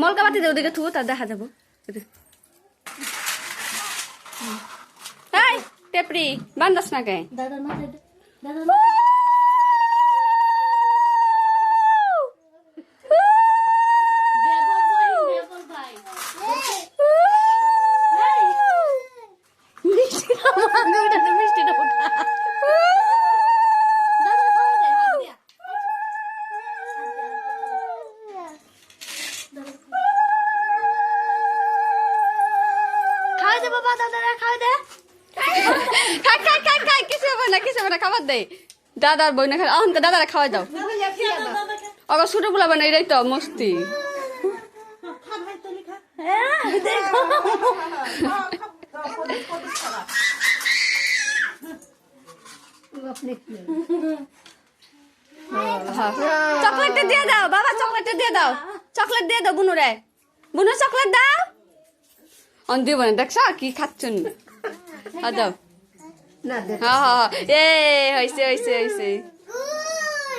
মলকা বাতি দে ওদিকে থুবো তার দেখা যাবো এই টেপরি বান্দাস না কে দাদা না দাদা বাবা দাদা খাওয়া দে খাই কিছু হবে না খাবার দেয় দাদার বই না খাই অহনকে দাদারা খাওয়াই দাও অগর ছোট পোলা বানা এটাই তো মস্তি চকলেট দিয়ে দাও বাবা চকলেট দিয়ে দাও বুনু রে বুনু চকলেট দাও অন দিব না দেখছ কি খাচ্ছুন দাও না হ্যাঁ হ্যাঁ এ হয়েছে